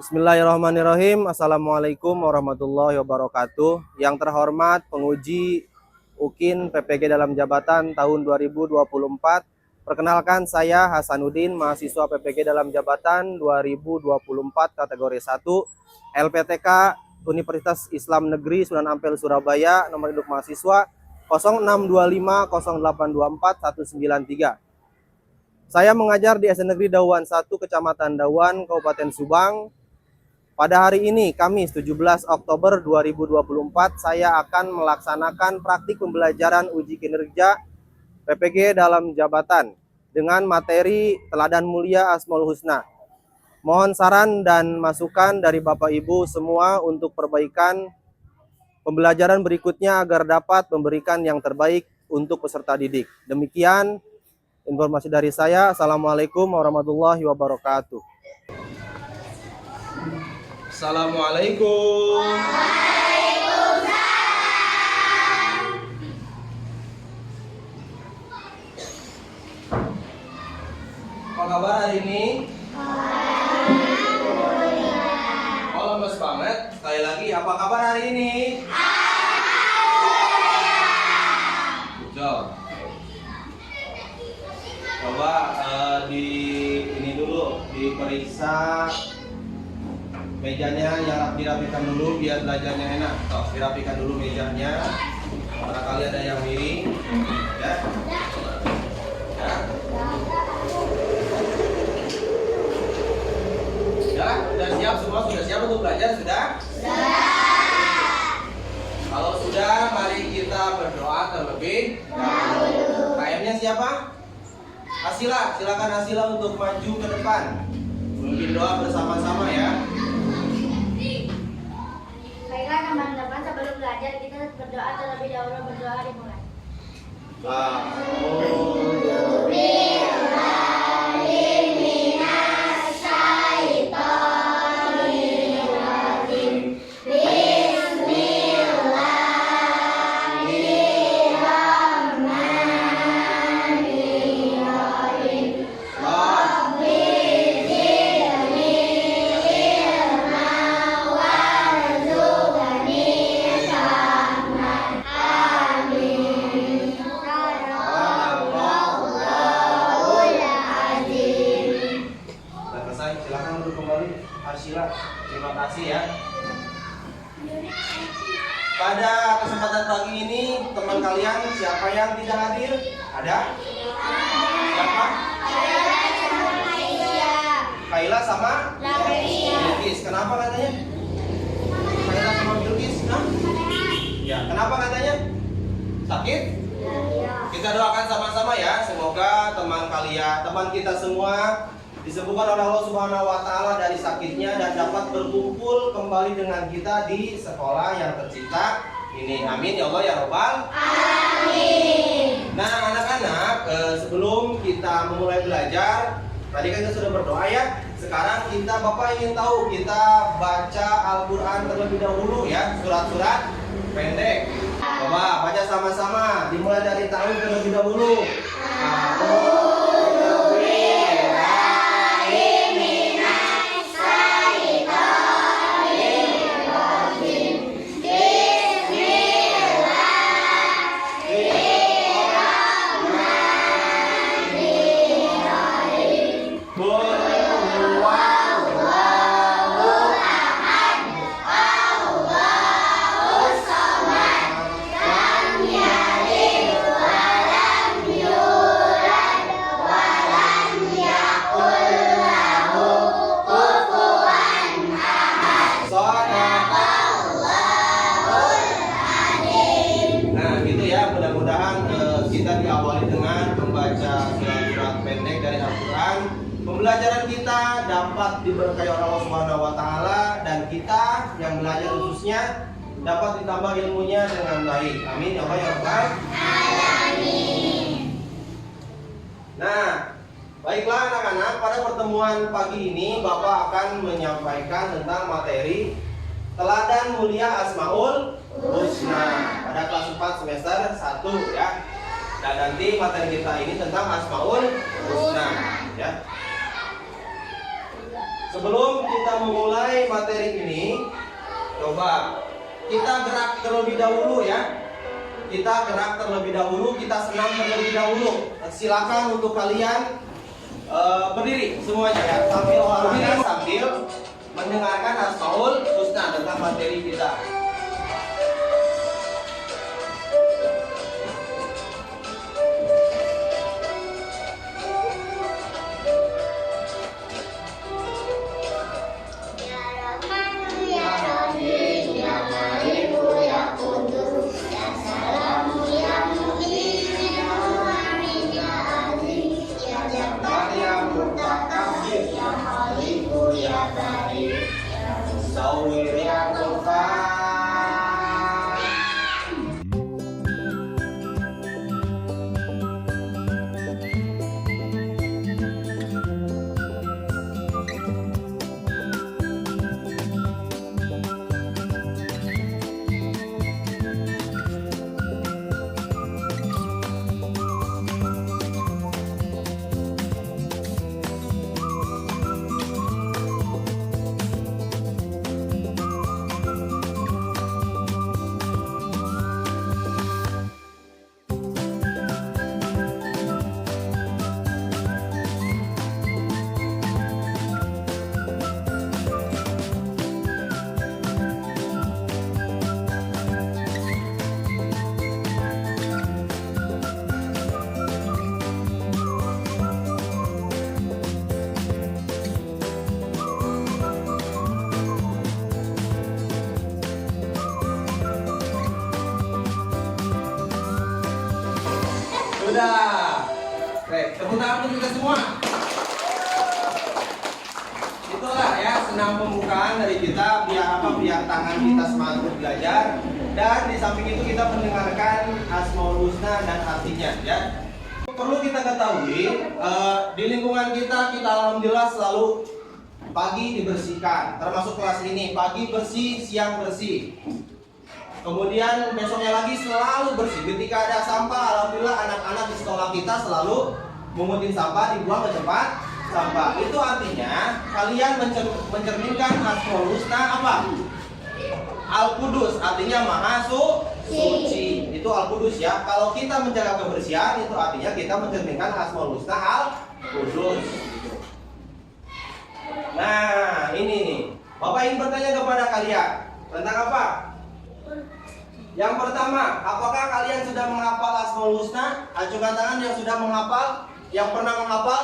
Bismillahirrahmanirrahim. Assalamualaikum warahmatullahi wabarakatuh. Yang terhormat penguji UKIN PPG dalam jabatan tahun 2024. Perkenalkan, saya Hasanuddin, mahasiswa PPG dalam jabatan 2024 kategori 1 LPTK Universitas Islam Negeri Sunan Ampel Surabaya. Nomor induk mahasiswa 06250824 193. Saya mengajar di SD Negeri Dauan 1 Kecamatan Dauan Kabupaten Subang. Pada hari ini, Kamis 17 Oktober 2024, saya akan melaksanakan praktik pembelajaran uji kinerja PPG dalam jabatan dengan materi Teladan Mulia Asmaul Husna. Mohon saran dan masukan dari Bapak Ibu semua untuk perbaikan pembelajaran berikutnya agar dapat memberikan yang terbaik untuk peserta didik. Demikian informasi dari saya. Assalamualaikum warahmatullahi wabarakatuh. Assalamualaikum. Waalaikumsalam. Apa kabar hari ini? Oh, lemes banget. Sekali lagi, apa kabar hari ini? Alhamdulillah. Coba ini dulu diperiksa mejanya, yang dirapikan dulu biar belajarnya enak. Toh, dirapikan dulu mejanya. Barangkali ada yang miring, ya. Ya. Sudah siap semua? Sudah siap untuk belajar? Sudah? Kalau sudah, mari kita berdoa terlebih dahulu. KM-nya siapa? Asila, silakan Asila untuk maju ke depan. Mungkin doa bersama-sama ya. Baiklah teman-teman, sebelum belajar kita berdoa terlebih dahulu. Berdoa dimulai. Silakan duduk kembali. Arsila, terima kasih ya. Pada kesempatan pagi ini, teman kalian siapa yang tidak hadir? Ada? Siapa? Kaila sama? Bilqis. Kenapa katanya? Kaila sama Bilqis? Hah? Ya, kenapa katanya? Sakit? Kita doakan sama-sama ya, semoga teman kita semua disembuhkan oleh Allah Subhanahu wa taala dari sakitnya dan dapat berkumpul kembali dengan kita di sekolah yang tercinta ini. Amin ya Allah ya Rabbal alamin. Nah, anak-anak, sebelum kita memulai belajar, tadi kan kita sudah berdoa ya. Sekarang Bapak ingin tahu, kita baca Al-Qur'an terlebih dahulu ya, surat-surat pendek. Coba baca sama-sama, dimulai dari tahun terlebih dahulu. Kita diawali dengan membaca surat-surat pendek dari Al-Quran. Pembelajaran kita dapat diberkahi oleh Allah Subhanahu wa taala dan kita yang belajar khususnya dapat ditambah ilmunya dengan baik. Amin ya Allah ya Rabbal alamin. Nah, baiklah anak-anak, pada pertemuan pagi ini Bapak akan menyampaikan tentang materi Teladan Mulia Asmaul Husna pada kelas 4 semester 1 ya. Dan nanti materi kita ini tentang Asmaul Husna ya. sebelum kita memulai materi ini, coba kita gerak terlebih dahulu ya. Kita gerak terlebih dahulu, kita senam terlebih dahulu. Silakan untuk kalian berdiri semuanya ya, sambil olahraga, sambil mendengarkan Asmaul Husna tentang materi kita. Sudah. Baik, tepuk tangan untuk kita semua. Itulah ya senam pembukaan dari kita, biar apa? Biar tangan kita semangat untuk belajar. Dan di samping itu kita mendengarkan Asmaul Husna dan artinya ya. Perlu kita ketahui di lingkungan kita alhamdulillah selalu pagi dibersihkan. Termasuk kelas ini, pagi bersih, siang bersih. Kemudian besoknya lagi selalu bersih. Ketika ada sampah, alhamdulillah anak-anak di sekolah kita selalu memungut sampah, dibuang ke tempat sampah. Itu artinya kalian mencerminkan Asmaul Husna apa? Al-Qudus, artinya Maha Suci. Itu Al-Qudus ya. Kalau kita menjaga kebersihan, itu artinya kita mencerminkan Asmaul Husna Al-Qudus. Nah, ini nih. Bapak ingin bertanya kepada kalian tentang apa? Yang pertama, apakah kalian sudah menghafal Asmaul Husna? Acungkan tangan yang sudah menghafal, yang pernah menghafal.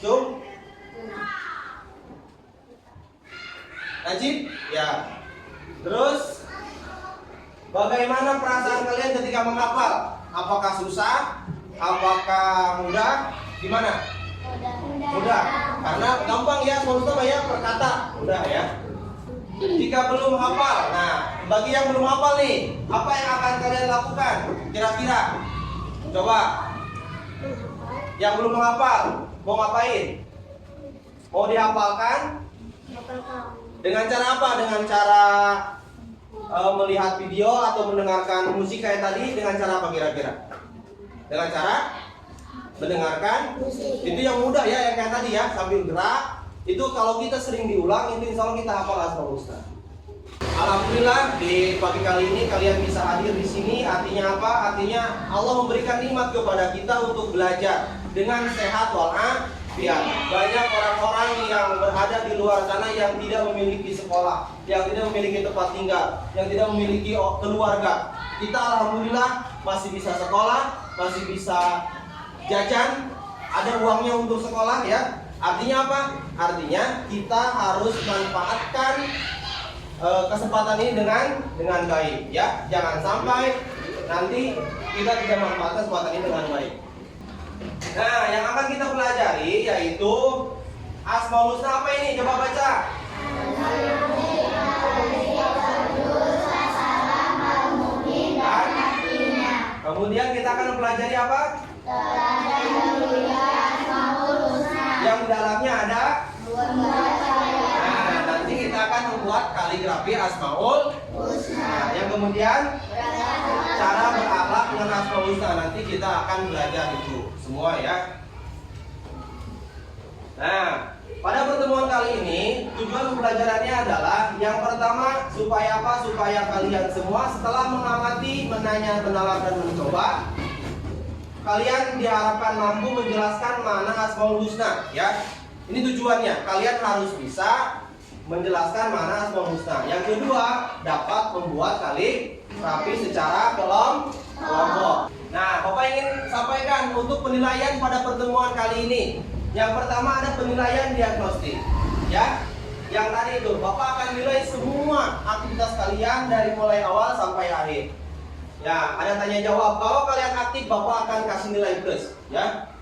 Cum? Najib? Ya. Terus, bagaimana perasaan kalian ketika menghafal? Apakah susah? Apakah mudah? Gimana? Mudah. Karena gampang ya, Asmaul Husna banyak perkata. Mudah ya. Jika belum hafal, nah bagi yang belum hafal nih, apa yang akan kalian lakukan? Kira-kira, coba. Yang belum menghafal, mau ngapain? Mau dihafalkan? Dengan cara apa? Dengan cara melihat video atau mendengarkan musik kayak tadi. Dengan cara apa kira-kira? Dengan cara mendengarkan musik. Itu yang mudah ya, yang kayak tadi ya, sambil gerak. Itu kalau kita sering diulang, itu insya Allah kita hafal Asmaul Husna. Alhamdulillah di pagi kali ini kalian bisa hadir di sini. Artinya apa? Artinya Allah memberikan nikmat kepada kita untuk belajar dengan sehat walafiat. Banyak orang-orang yang berada di luar sana yang tidak memiliki sekolah, yang tidak memiliki tempat tinggal, yang tidak memiliki keluarga. Kita alhamdulillah masih bisa sekolah, masih bisa jajan, ada uangnya untuk sekolah ya. Artinya apa? Artinya kita harus manfaatkan kesempatan ini dengan baik ya. Jangan sampai nanti kita tidak manfaatkan kesempatan ini dengan baik. Nah, yang akan kita pelajari yaitu Asmaul Husna apa ini? Coba baca. Kemudian kita akan mempelajari apa? Yang dalamnya ada. Nah, nanti kita akan membuat kaligrafi Asmaul Husna. Yang kemudian cara berakhlak dengan Asmaul Husna. Nanti kita akan belajar itu semua ya. Nah, Pada pertemuan kali ini, tujuan pembelajarannya adalah yang pertama, supaya apa? Supaya kalian semua setelah mengamati, menanya, menalar, dan mencoba, kalian diharapkan mampu menjelaskan mana Asmaul Husna, ya. Ini tujuannya, kalian harus bisa menjelaskan mana Asmaul Husna. Yang kedua, dapat membuat kaligrafi secara kelompok. Nah, Bapak ingin sampaikan untuk penilaian pada pertemuan kali ini. Yang pertama ada penilaian diagnostik, ya. Yang tadi itu Bapak akan nilai semua aktivitas kalian dari mulai awal sampai akhir. Ya, ada tanya jawab. Kalau kalian aktif, Bapak akan kasih nilai plus, ya.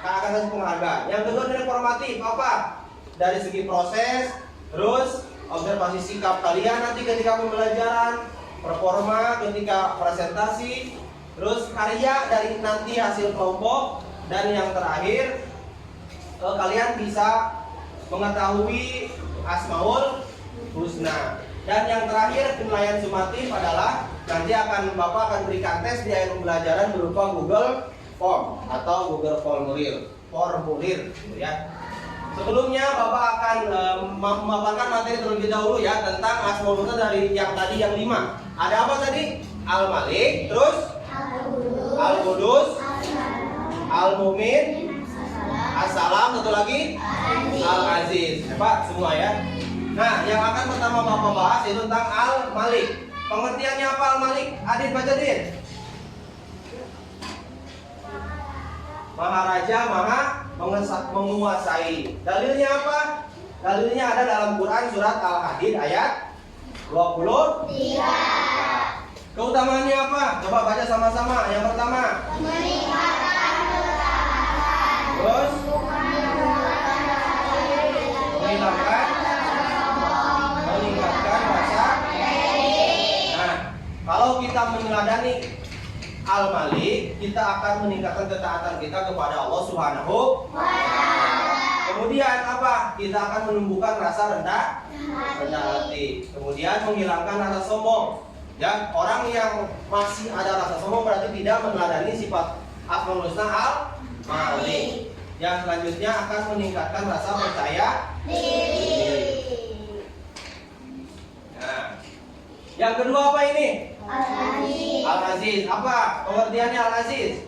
Akan kasih penghargaan. Yang kedua nilai formatif, apa? Dari segi proses, terus observasi sikap kalian nanti ketika pembelajaran, performa ketika presentasi, terus karya dari nanti hasil kelompok, dan yang terakhir kalian bisa mengetahui Asmaul Husna. Dan yang terakhir penilaian sumatif adalah nanti Bapak akan berikan tes di akhir pembelajaran berupa Google Form atau Google formulir, gitu ya. Sebelumnya Bapak akan memaparkan materi terlebih dahulu ya tentang Asmaul Husna dari yang tadi yang 5. Ada apa tadi? Al-Malik, terus Al-Qudus, Al-Mumin, As-Salam, satu lagi Al-Aziz. Hebat semua ya. Nah, yang akan pertama Bapak bahas itu tentang Al-Malik. Pengertiannya apa Al-Malik? Adit baca Din. Maharaja, maha menguasai. Dalilnya apa? Dalilnya ada dalam Quran surat Al-Hadid ayat 23. Keutamaannya apa? Coba baca sama-sama. Yang pertama, terus meningkatkan rasa. Nah, kalau kita meneladani Al-Malik, kita akan meningkatkan ketaatan kita kepada Allah Subhanahu wa Ta'ala. Kemudian apa? Kita akan menumbuhkan rasa rendah hati. Kemudian menghilangkan rasa sombong. Ya, orang yang masih ada rasa sombong berarti tidak meneladani sifat Asmaul Husna Al-Malik. Yang selanjutnya akan meningkatkan rasa percaya diri. Nah, yang kedua apa ini? Al-Aziz. Al-Aziz. Apa pengertiannya Al-Aziz?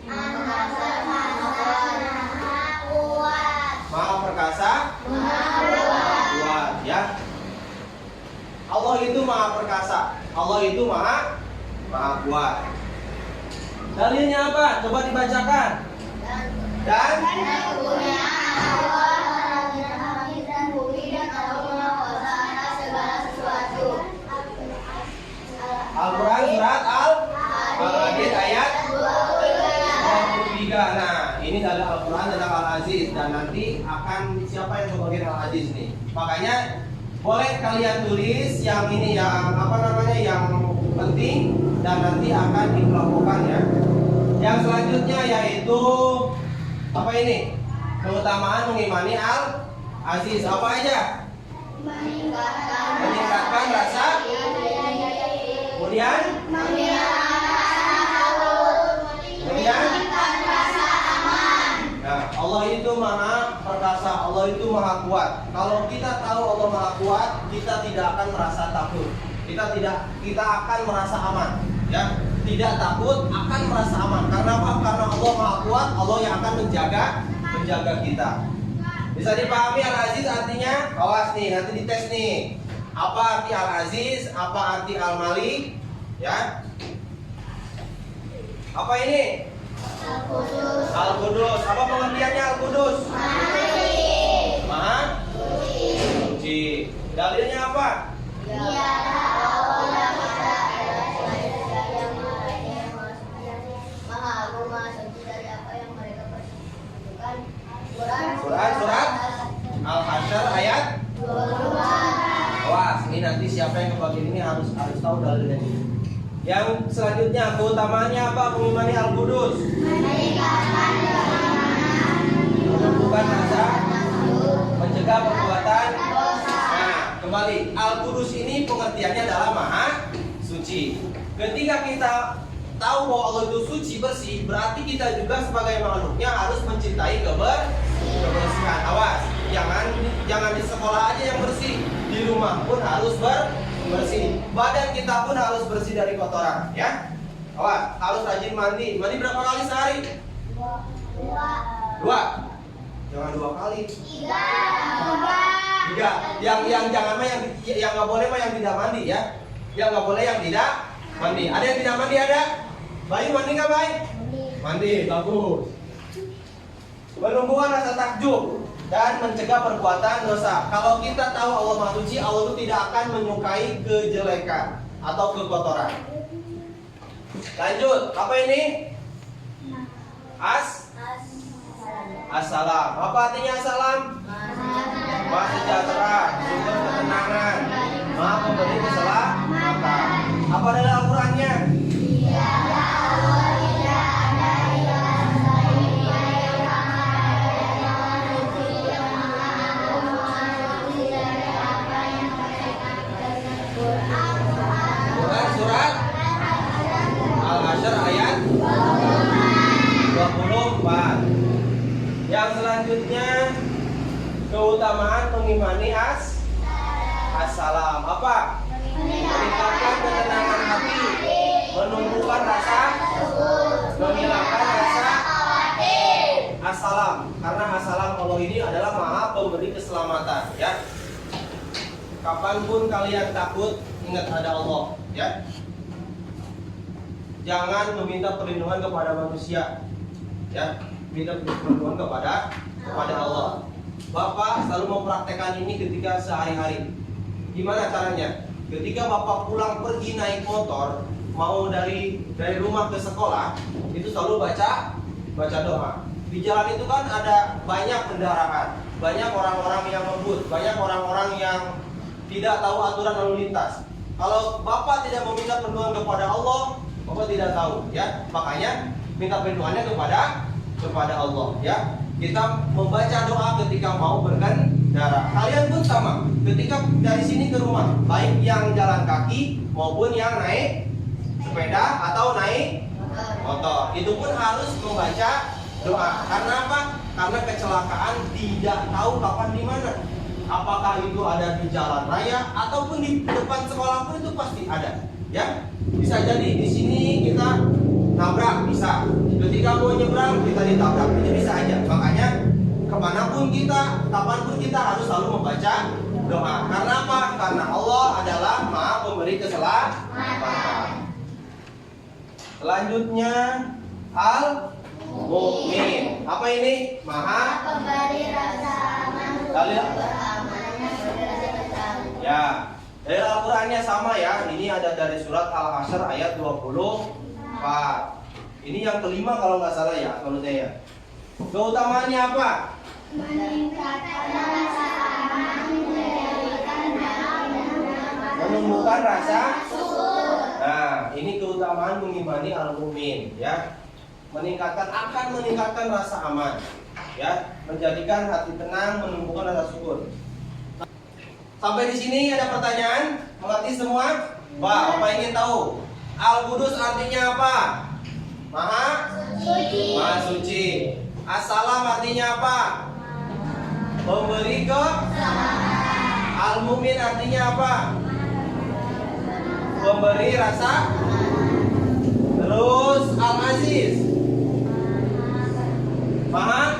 Maha perkasa, maha kuat, ya. Allah itu maha perkasa. Allah itu maha kuat. Dalilnya apa? Coba dibacakan. Dan Al-Quran surat Al-Hadid ayat 23. Nah, ini adalah Al-Quran tentang Al-Aziz. Dan nanti akan siapa yang membagikan Al-Aziz nih. Makanya boleh kalian tulis yang ini, yang apa namanya, yang penting, dan nanti akan dikelompokkan ya. Yang selanjutnya yaitu apa ini? Keutamaan mengimani Al-Aziz. Apa aja? Meningkatkan rasa. Kemudian nah, Allah itu maha perkasa, Allah itu maha kuat. Kalau kita tahu Allah maha kuat, kita tidak akan merasa takut. Kita akan merasa aman, ya. Tidak takut, akan merasa aman. Karena apa? Karena Allah maha kuat, Allah yang akan menjaga kita. Bisa dipahami Al-Aziz artinya? Awas nih, nanti dites nih. Apa arti Al-Aziz? Apa arti Al-Malik? Ya. Apa ini? Al-Qudus. Apa pengertiannya Al-Qudus? Maha suci. Dalilnya apa? Quran surat Al-Hasyr ayat 22. Awas, ini nanti siapa yang kebagian ini harus tahu dalilnya. Yang selanjutnya keutamaannya apa? Mengimani Al-Qudus. Menumbuhkan rasa, mencegah perbuatan dosa. Nah, kembali Al-Qudus ini pengertiannya adalah maha suci. Ketika kita tahu bahwa Allah itu suci, bersih, berarti kita juga sebagai makhluknya harus mencintai kebersihan. Awas, jangan di sekolah aja yang bersih, di rumah pun harus bersih. Badan kita pun harus bersih dari kotoran, ya. Awas, harus rajin mandi. Mandi berapa kali sehari? Dua. Jangan 2 kali. 3. Yang jangan mah yang nggak boleh mah yang tidak mandi, ya. Yang nggak boleh yang tidak mandi. Ada yang tidak mandi ada? Bayu mandi nggak Bay? Mandi, bagus. Menumbuhkan rasa takjub dan mencegah perbuatan dosa. Kalau kita tahu Allah Maha Suci, Allah itu tidak akan menyukai kejelekan atau kekotoran. Lanjut, apa ini? Assalam. Apa artinya assalam? Maha sejahtera, sumber ketenangan, Maha pemberi keselamatan. Apa adalah Al-Qur'annya? Quran surat Al-Hasyr ayat 24. Yang selanjutnya keutamaan mengimani assalam. Apa? Meningkatkan ketenangan hati, menumbuhkan rasa, menghilangkan rasa assalam. Karena assalam Allah ini adalah Maha pemberi keselamatan, ya. Kapanpun kalian takut, ingat ada Allah, ya. Jangan meminta perlindungan kepada manusia, ya. Minta perlindungan kepada Allah. Bapak selalu mempraktekkan ini ketika sehari-hari. Gimana caranya? Ketika Bapak pulang pergi naik motor, mau dari rumah ke sekolah, itu selalu baca doa. Di jalan itu kan ada banyak kendaraan, banyak orang-orang yang ngebut, banyak orang-orang yang tidak tahu aturan lalu lintas. Kalau Bapak tidak meminta perlindungan kepada Allah, Bapak tidak tahu, ya. Makanya minta perlindungannya kepada Allah, ya. Kita membaca doa ketika mau berkendara. Kalian pun sama. Ketika dari sini ke rumah, baik yang jalan kaki maupun yang naik sepeda atau naik motor, itu pun harus membaca doa. Karena apa? Karena kecelakaan tidak tahu kapan di mana. Apakah itu ada di jalan raya ataupun di depan sekolah pun itu pasti ada, ya. Bisa jadi di sini kita nabrak, bisa. Ketika mau nyebrang kita ditabrak, itu bisa aja. Makanya kemanapun kita, kapanpun kita harus selalu membaca doa. Karena apa? Karena Allah adalah Maha pemberi keselamatan. Selanjutnya Al-Mu'min. Apa ini? Maha pemberi rasa aman. Ya, dari Al-Qur'annya sama ya. Ini ada dari surat Al-Hasyr ayat 24. Ini yang kelima kalau nggak salah ya, menurut saya. Keutamaannya apa? Meningkatkan rasa aman, Menumbuhkan rasa syukur. Nah, ini keutamaan mengimani Al-Mu'min, ya. Akan meningkatkan rasa aman, ya. Menjadikan hati tenang, menumbuhkan rasa syukur. Sampai di sini ada pertanyaan? Mengerti semua? Wah, Bapak ingin tahu Al-Qudus artinya apa? Maha suci. Maha suci. Assalam artinya apa? Pemberi keselamatan. Al-Mu'min artinya apa? Pemberi rasa. Terus Al-Aziz, Maha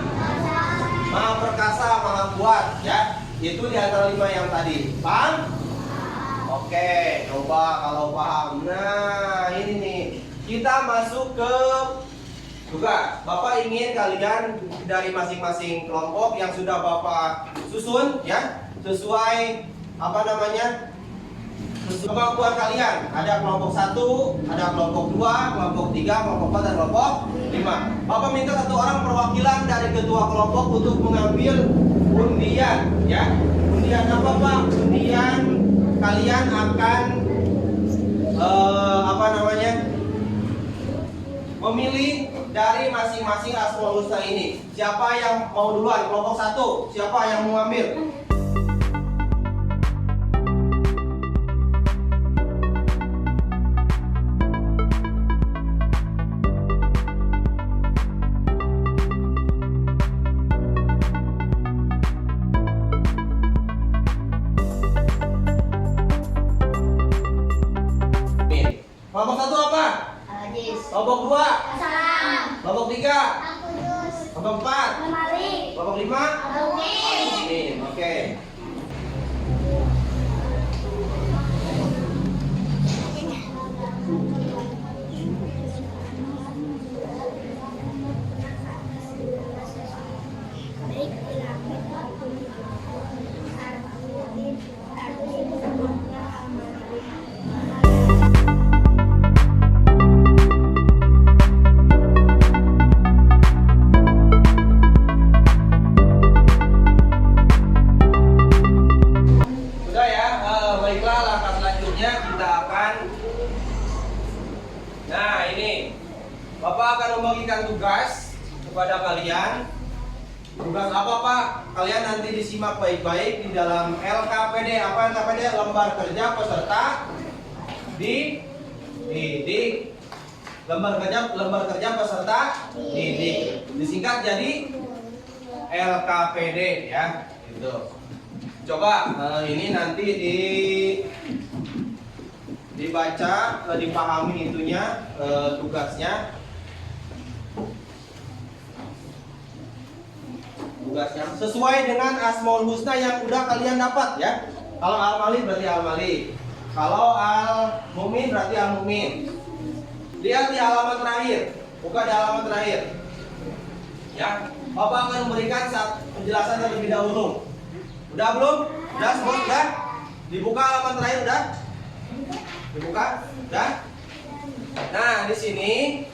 perkasa, maha kuat, ya. Itu di antara 5 yang tadi. Paham? Oke, coba kalau paham. Nah, ini nih. Kita masuk ke tugas. Bapak ingin kalian dari masing-masing kelompok yang sudah Bapak susun, ya, sesuai apa namanya? Sesuai kemampuan kalian. Ada kelompok 1, ada kelompok 2, kelompok 3, kelompok 4 dan kelompok 5. Bapak minta 1 orang perwakilan dari ketua kelompok untuk mengambil undian, ya. Undian apa, Pak? Undian kalian akan apa namanya? Memilih dari masing-masing Asmaul Husna ini. Siapa yang mau duluan? Kelompok 1. Siapa yang mau ambil? Kelompok 1 apa? Al-Hadis. Kelompok 2? Salam. Kelompok 3? Al-Qudus. Kelompok 4? Al-Malik. Kelompok 5? Al-Mumin. Oke. Sudah ya, baiklah langkah selanjutnya kita akan. Nah ini, Bapak akan membagikan tugas kepada kalian. Tugas apa Pak? Kalian nanti disimak baik-baik di dalam LKPD. Apa LKPD? Lembar kerja peserta didik. Lembar kerja peserta didik. Disingkat jadi LKPD ya. Gitu. Coba ini nanti dibaca, dipahami itunya, tugasnya. Sesuai dengan Asmaul Husna yang udah kalian dapat ya. Kalau Al-Malik berarti Al-Malik. Kalau Al-Mumin berarti Al-Mumin. Lihat di halaman terakhir. Buka di halaman terakhir. Ya, Bapak akan memberikan penjelasan terlebih dahulu. Udah belum? Udah semua sudah? Dibuka halaman terakhir udah? Dibuka? Udah? Nah, di sini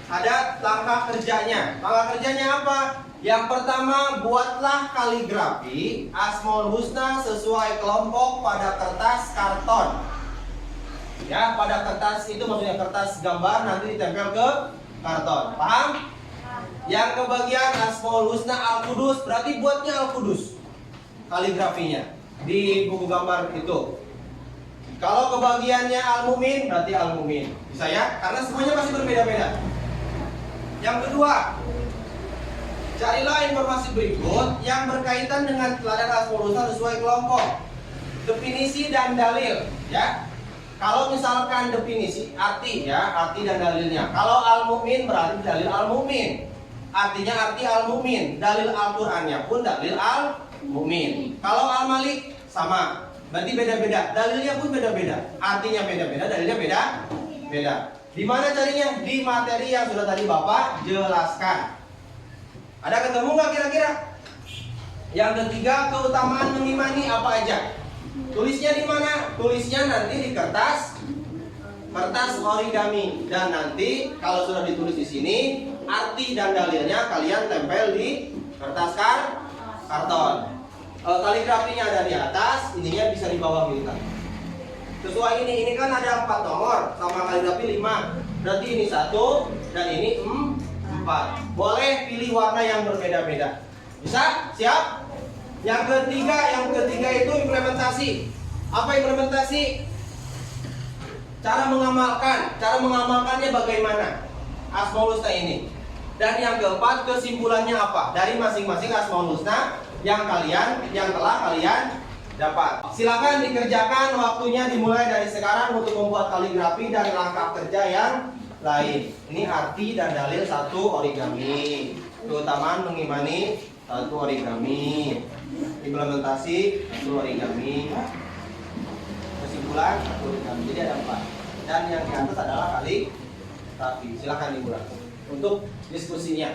ada langkah kerjanya. Langkah kerjanya apa? Yang pertama, buatlah kaligrafi Asmaul Husna sesuai kelompok pada kertas karton. Ya, pada kertas itu maksudnya kertas gambar nanti ditempel ke karton. Paham? Yang kebagian Asmaul Husna Al-Qudus berarti buatnya Al-Qudus. Kaligrafinya di buku gambar itu. Kalau kebagiannya Al-Mumin berarti Al-Mumin. Bisa ya? Karena semuanya pasti berbeda-beda. Yang kedua, carilah informasi berikut yang berkaitan dengan teladan Asmaul Husna sesuai kelompok. Definisi dan dalil, ya. Kalau misalkan definisi, arti ya, arti dan dalilnya. Kalau Al-Mumin berarti dalil Al-Mumin. Artinya arti Al-Mumin. Dalil Al-Qur'annya pun dalil Al-Mumin. Kalau Al-Malik sama, berarti beda-beda. Dalilnya pun beda-beda. Artinya beda-beda, dalilnya beda-beda. Di mana carinya? Di materi yang sudah tadi Bapak jelaskan. Ada ketemu nggak kira-kira? Yang ketiga, keutamaan mengimani apa aja? Tulisnya di mana? Tulisnya nanti di kertas origami, dan nanti kalau sudah ditulis di sini, arti dan dalilnya kalian tempel di kertas karton. Kaligrafinya ada di atas, ininya bisa di bawah gitu kan. Sesuai ini kan ada 4 nomor, sama kaligrafi 5. Berarti ini 1 dan ini 4. Boleh pilih warna yang berbeda-beda. Bisa? Siap? Yang ketiga itu implementasi. Apa implementasi? Cara mengamalkan. Cara mengamalkannya bagaimana? Asmaul Husna ini. Dan yang keempat, kesimpulannya apa? Dari masing-masing Asmaul Husna yang telah kalian dapat. Silakan dikerjakan, waktunya dimulai dari sekarang untuk membuat kaligrafi dan langkah kerja yang lain. Ini arti dan dalil 1 origami. Keutamaan mengimani 1 origami. Implementasi 1 origami. Kesimpulan 1 origami. Jadi ada 4. Dan yang di atas adalah kaligrafi. Silakan dimulai untuk diskusinya.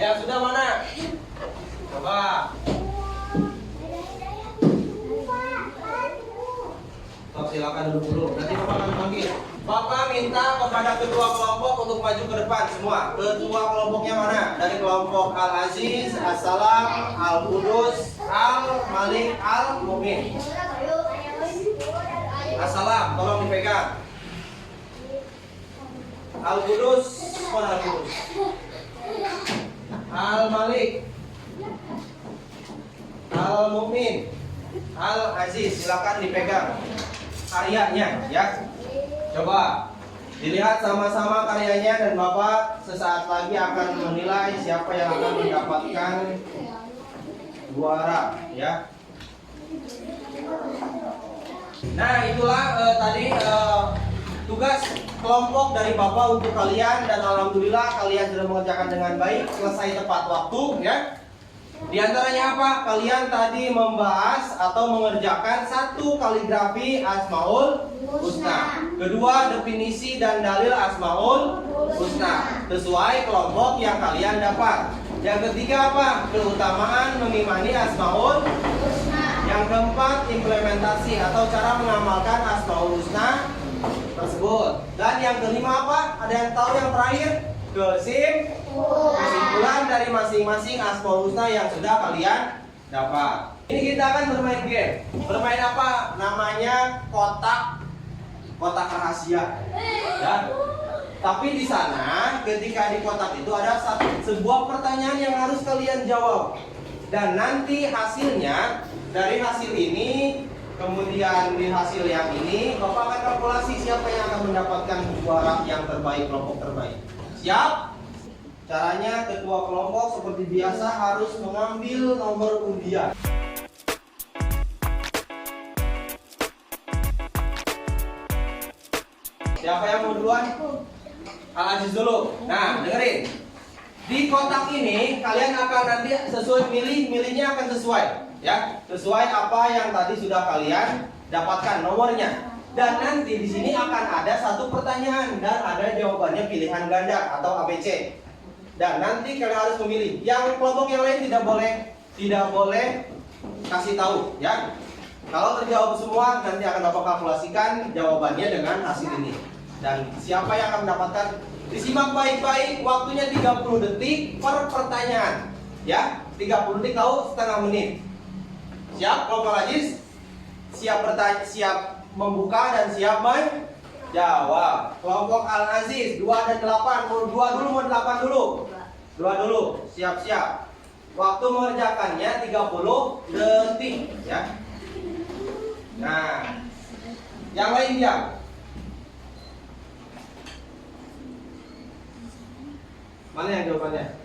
Yang sudah mana? Coba. Stop, silakan duduk dulu. Nanti Bapak akan panggil. Bapak minta kepada ketua kelompok untuk maju ke depan semua. Ketua kelompoknya mana? Dari kelompok Al-Aziz, As-Salam, Al-Qudus, Al-Malik, Al-Mumin. As-Salam, tolong dipegang. Al-Qudus, mana Al-Qudus? Al-Malik, Al-Mumin, Al-Aziz, silakan dipegang karyanya ya. Coba dilihat sama-sama karyanya dan Bapak sesaat lagi akan menilai siapa yang akan mendapatkan juara ya. Nah, itulah tadi tugas kelompok dari Bapak untuk kalian dan alhamdulillah kalian sudah mengerjakan dengan baik, selesai tepat waktu ya. Di antaranya apa? Kalian tadi membahas atau mengerjakan satu kaligrafi Asmaul Husna. Kedua, definisi dan dalil Asmaul Husna sesuai kelompok yang kalian dapat. Yang ketiga apa? Keutamaan mengimani Asmaul Husna. Yang keempat, implementasi atau cara mengamalkan Asmaul Husna tersebut. Dan yang kelima apa? Ada yang tahu yang terakhir? Kesimpulan dari masing-masing Asmaul Husna yang sudah kalian dapat. Ini kita akan bermain game. Bermain apa? Namanya kotak rahasia. Ya. Tapi di sana ketika di kotak itu ada sebuah pertanyaan yang harus kalian jawab. Dan nanti hasilnya dari hasil ini kemudian di hasil yang ini Bapak akan kalkulasi siapa yang akan mendapatkan juara yang terbaik, kelompok terbaik. Siap? Caranya ketua kelompok seperti biasa harus mengambil nomor undian. Siapa yang mau duluan? Al-Aziz dulu. Nah, dengerin. Di kotak ini kalian akan nanti sesuai milihnya akan sesuai, ya. Sesuai apa yang tadi sudah kalian dapatkan nomornya. Dan nanti di sini akan ada satu pertanyaan dan ada jawabannya pilihan ganda atau ABC. Dan nanti kalian harus memilih. Yang kelompok yang lain tidak boleh kasih tahu, ya. Kalau terjawab semua nanti akan Bapak kalkulasikan jawabannya dengan hasil ini. Dan siapa yang akan mendapatkan, disimak baik-baik, waktunya 30 detik per pertanyaan. Ya, 30 detik tahu setengah menit. Siap kelompok Aziz? Siap membuka dan siap menjawab. Kelompok Al-Aziz 2 dan 8, mau 2 dulu mau 8 dulu? 2 dulu, siap-siap. Waktu mengerjakannya 30 detik ya. Nah, yang lain diam. Mana yang jawabannya?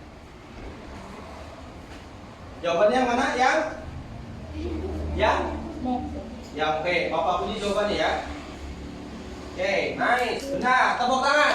Jawabannya mana yang? Yang B. Bapak puji jawabannya ya. Oke, nice. Benar, tepuk tangan.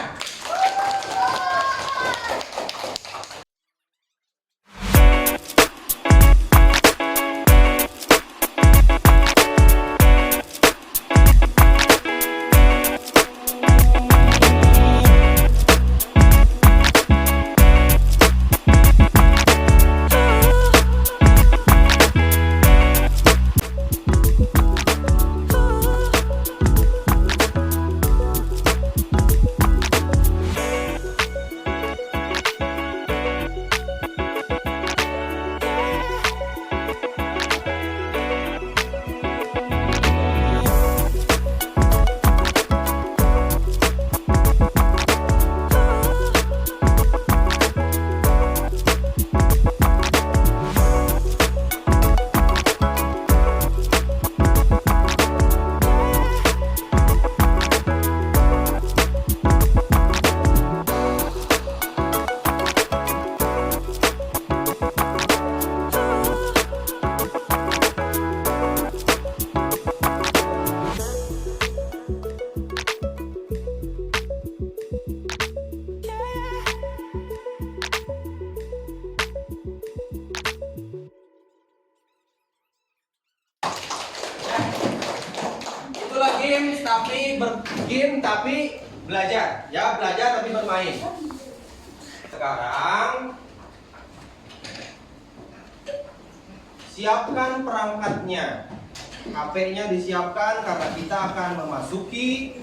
Game tapi belajar, ya belajar tapi bermain. Sekarang siapkan perangkatnya. HP-nya disiapkan karena kita akan memasuki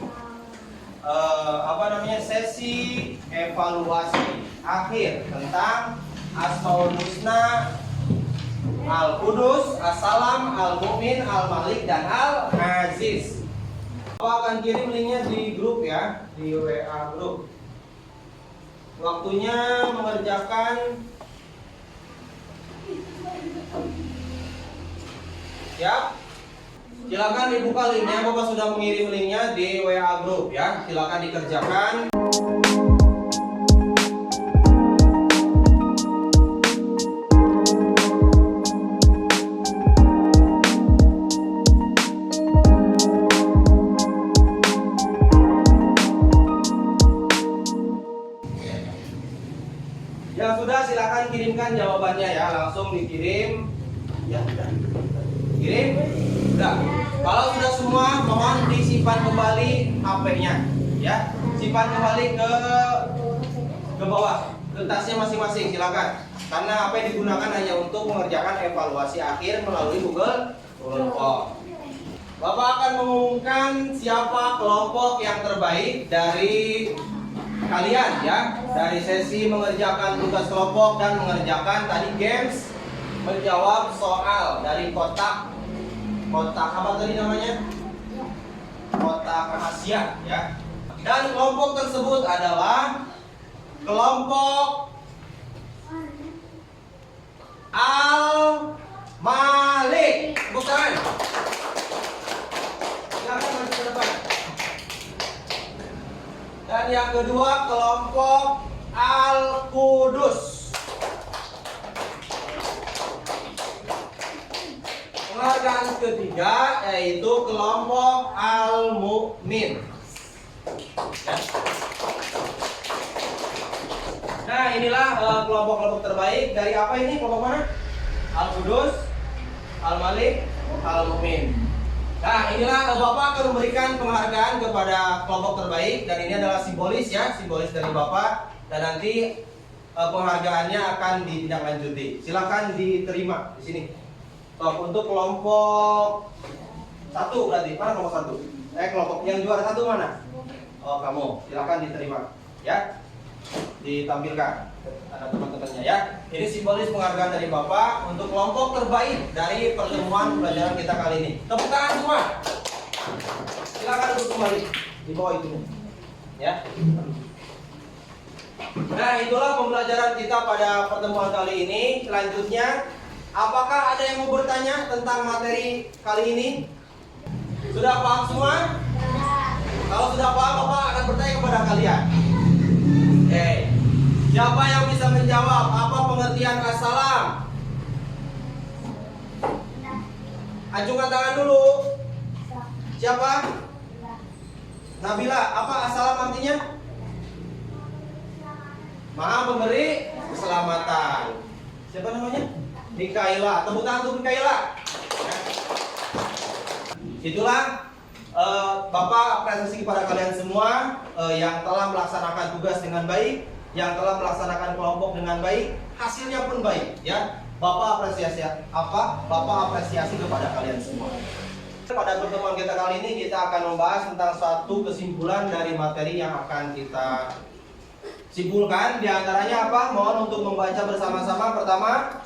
sesi evaluasi akhir tentang Asmaul Husna, Al-Qudus, As-Salam, Al-Mu'min, Al-Malik, dan Al-Aziz. Bapak akan kirim linknya di grup ya, di WA grup. Waktunya mengerjakan. Siap? Silakan dibuka linknya. Bapak sudah mengirim linknya di WA grup ya. Silakan dikerjakan. Yang sudah silakan kirimkan jawabannya ya, langsung dikirim. Ya sudah. Kirim? Sudah. Kalau sudah semua, mohon disimpan kembali HP-nya ya. Simpan kembali ke bawah, ke tasnya masing-masing silakan. Karena HP digunakan hanya untuk mengerjakan evaluasi akhir melalui Google Form. Bapak akan mengumumkan siapa kelompok yang terbaik dari kalian ya, dari sesi mengerjakan tugas kelompok dan mengerjakan tadi games, menjawab soal dari kotak apa tadi namanya? Kotak rahasia ya. Dan kelompok tersebut adalah kelompok Al-Malik. Bukan. Silakan maju ke depan. Dan yang kedua kelompok Al-Qudus. Penghargaan ketiga yaitu kelompok Al-Mu'min. Nah inilah kelompok-kelompok terbaik dari apa ini? Kelompok mana? Al-Qudus, Al-Malik, Al-Mu'min. Nah inilah Bapak akan memberikan penghargaan kepada kelompok terbaik. Dan ini adalah simbolis ya, simbolis dari Bapak. Dan nanti penghargaannya akan ditindaklanjuti. Silakan diterima di sini. Untuk kelompok satu berarti mana kelompok satu? Kelompok yang juara satu mana? Oh kamu, silakan diterima ya, ditampilkan ada teman-temannya ya. Ini simbolis penghargaan dari Bapak untuk kelompok terbaik dari pertemuan pelajaran kita kali ini. Tepuk tangan semua. Silakan duduk kembali di bawah itu ya. Nah itulah pembelajaran kita pada pertemuan kali ini. Selanjutnya, apakah ada yang mau bertanya tentang materi kali ini? Sudah paham semua? Kalau sudah paham, Bapak akan bertanya kepada kalian. Oke. Siapa yang bisa menjawab apa pengertian As-Salam? Acungkan tangan dulu. Siapa? Nabila, apa As-Salam artinya? Maha memberi keselamatan. Siapa namanya? Mikaela. Tepuk tangan untuk Mikaela. Itulah Bapak apresiasi kepada kalian semua yang telah melaksanakan tugas dengan baik, yang telah melaksanakan kelompok dengan baik, hasilnya pun baik ya. Bapak apresiasi kepada kalian semua. Pada pertemuan kita kali ini kita akan membahas tentang suatu kesimpulan dari materi yang akan kita simpulkan. Di antaranya apa? Mohon untuk membaca bersama-sama. Pertama,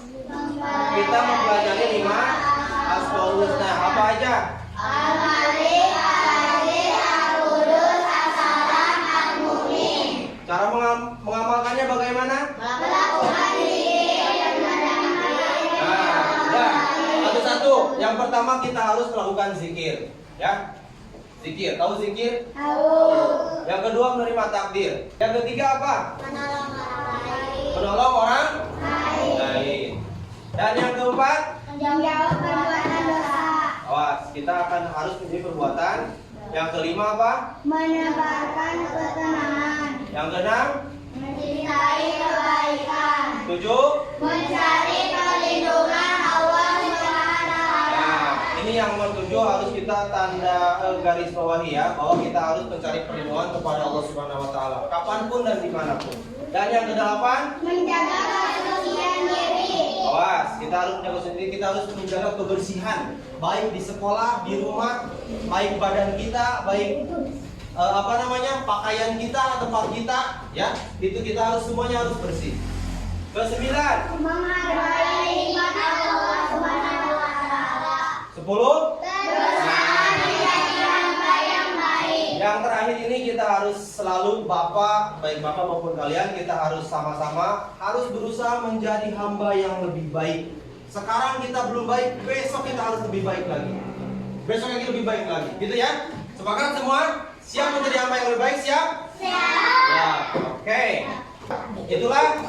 kita mempelajari 5 Asmaul Husna. Apa aja? Al-Malik, Al-Aziz, Al-Qudus, As-Salam, Al-Mu'min. Cara mengamalkannya bagaimana? Melakukan zikir dan Ya, satu-satu. Yang pertama kita harus melakukan zikir, ya. Zikir, tahu zikir? Tahu. Yang kedua menerima takdir. Yang ketiga apa? Menolong orang lain. Menolong orang lain. Dan yang keempat? Menjauh perbuatan dosa. Awas, kita akan harus menjadi perbuatan. Yang kelima apa? Menebarkan ketenangan. Yang keenam? Mencintai kebaikan. Tujuh? Mencari perlindungan Allah SWT. Nah, ini yang nomor 7 harus kita tanda garis bawahi ya, bahwa kita harus mencari perlindungan kepada Allah Subhanahu wa taala kapanpun dan dimanapun. Dan yang kedelapan, menjaga kesucian diri. awas, kita Kita harus menjaga sendiri, kita harus menjaga kebersihan, baik di sekolah, di rumah, baik badan kita, baik pakaian kita, tempat kita, ya. Itu kita harus semuanya harus bersih. Kesembilan. Menghargai Allah Subhanahu wa Ta'ala. 10. Yang terakhir ini kita harus selalu baik bapak maupun kalian, kita harus sama-sama harus berusaha menjadi hamba yang lebih baik. Sekarang kita belum baik, besok kita harus lebih baik lagi. Besok lagi lebih baik lagi, gitu ya. Sepakat semua? Siap menjadi hamba yang lebih baik? Siap? Siap. Ya, oke. Itulah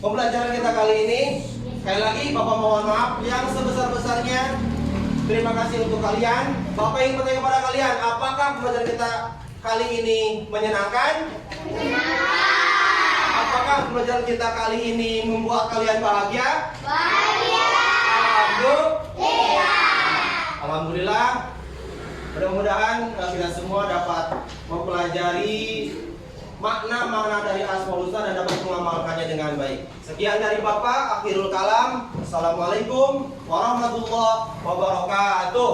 pembelajaran kita kali ini. Sekali lagi Bapak mohon maaf yang sebesar-besarnya. Terima kasih untuk kalian. Bapak ingin bertanya kepada kalian, apakah pembelajaran kita kali ini menyenangkan? Menyenangkan. Apakah pembelajaran kita kali ini membuat kalian bahagia? Bahagia. Alhamdulillah. Alhamdulillah. Mudah-mudahan kita semua dapat mempelajari makna-makna dari Asmaul Husna dan dapat mengamalkannya dengan baik. Sekian dari Bapak, akhirul kalam. Assalamualaikum warahmatullahi wabarakatuh.